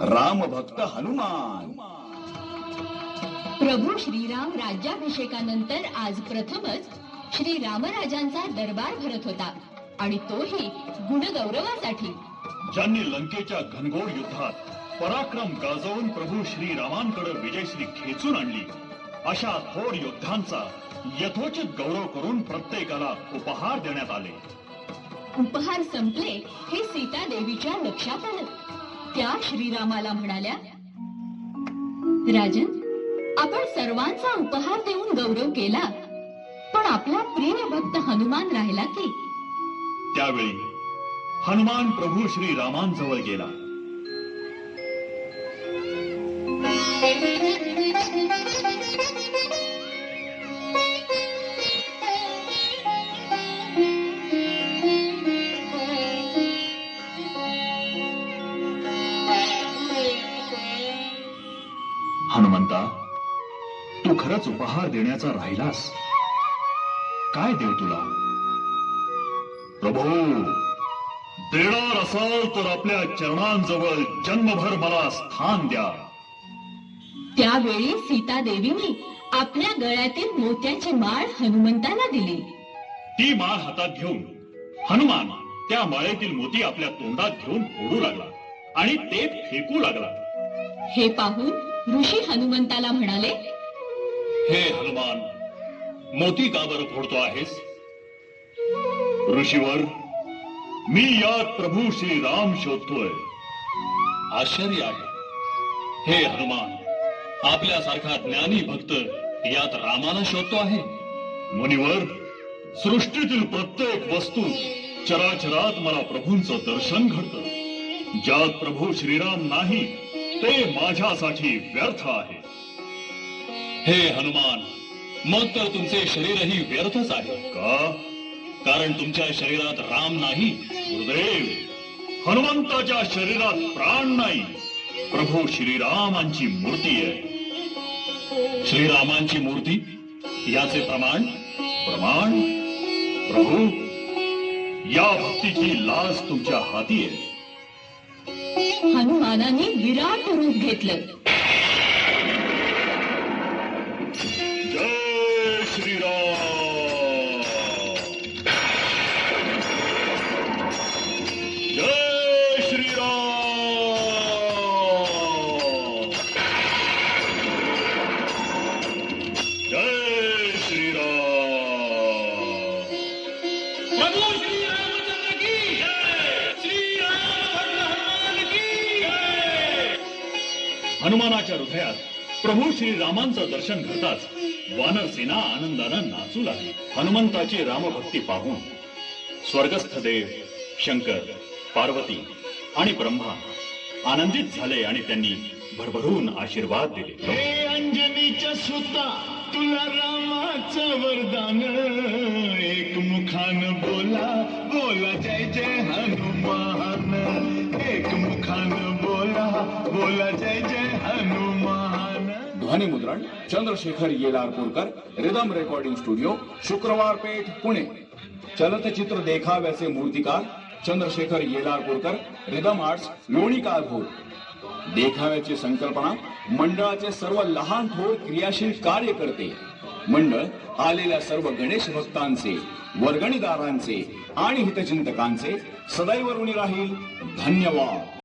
राम भक्त हनुमान. प्रभू श्रीराम राज्याभिषेकानंतर आज प्रथमच श्री रामराजांचा दरबार भरत होता आणि तोही गुणगौरवासाठी. ज्यांनी लंकेच्या घनघोर युद्धात पराक्रम गाजवून प्रभू श्रीरामांकडे विजयश्री खेचून आणली अशा थोर योद्ध्यांचा यथोचित गौरव करून प्रत्येकाला उपहार देण्यात आले. उपहार संपले हे सीता देवीच्या लक्षात आलं. त्या श्रीरामाला म्हणाल्या, राजन, आपण सर्वांचा उपहार देऊन गौरव केला, पण आपला प्रिय भक्त हनुमान राहिला की. त्यावेळी हनुमान प्रभू श्रीरामांजवळ गेला. हनुमंता, तू खरंच उपहार देण्याचा राहिलास. काय देव तुला? प्रभू, देणार असाल तर आपल्या चरणांजवळ जन्मभर मला स्थान द्या. त्यावेळी सीता देवीने आपल्या गळ्यातील मोत्याची माळ हनुमंताला दिली. ती माळ हातात घेऊन हनुमान त्या माळेतील मोती आपल्या तोंडात घेऊन फोडू लागला आणि ते फेकू लागला. हे पाहून ऋषी हनुमंताला म्हणाले, हे हनुमान, मोती का बरं फोडतो आहेस? ऋषीवर, मी यात प्रभू श्रीराम शोधतोय. आश्चर्य आहे. हे हनुमान, आपल्यासारखा ज्ञानी भक्त यात रामाला शोधतो आहे. मुनिवर, सृष्टीतील प्रत्येक वस्तू चराचरात मला प्रभूंचं दर्शन घडतं. ज्यात प्रभू श्रीराम नाही ते माझ्यासाठी व्यर्थ आहे. हे हनुमान, मग तर तुमचे शरीरही व्यर्थच आहे का? कारण तुमच्या शरीरात राम नाही. गुरुदेव, हनुमंताच्या शरीरात प्राण नाही. प्रभू श्रीरामांची मूर्ती आहे. श्रीरामांची मूर्ती याचे प्रमाण प्रभू, या भक्तीची लाज तुमच्या हाती आहे. हनुमानाने विराट रूप घेतलं. जय श्रीराम, जय श्रीराम, जय श्रीराम. प्रभू श्रीरामचंद्र की जय. श्रीराम हनुमान की जय. हनुमानाच्या हृदयात प्रभू श्रीरामांचं दर्शन घडताच वानर सेना आनंदानं नाचू लागली. हनुमंताची रामभक्ती पाहून स्वर्गस्थ देव, शंकर, पार्वती आणि ब्रह्मा आनंदित झाले आणि त्यांनी भरभरून आशीर्वाद दिले. हे अंजनीच्या सुता, तुला रामाचं वरदान. एक मुखान बोला बोला जय जय हनुमान. एक मुखान बोला बोला जय जय हनुमान. ध्वनी मुद्रण चंद्रशेखर येलारपूरकर. रिदम रेकॉर्डिंग स्टुडिओ, शुक्रवार पेठ, पुणे. चलतचित्र देखाव्याचे मूर्तिकार चंद्रशेखर येलारपूरकर. Rhythm arts, Loni Kalbhor. देखाव्याची संकल्पना मंडळाचे सर्व लहान थोर क्रियाशील कार्यकर्ते. मंडळ आलेल्या सर्व गणेश भक्तांचे, वर्गणीदारांचे आणि हितचिंतकांचे सदैव ऋणी राहील. धन्यवाद.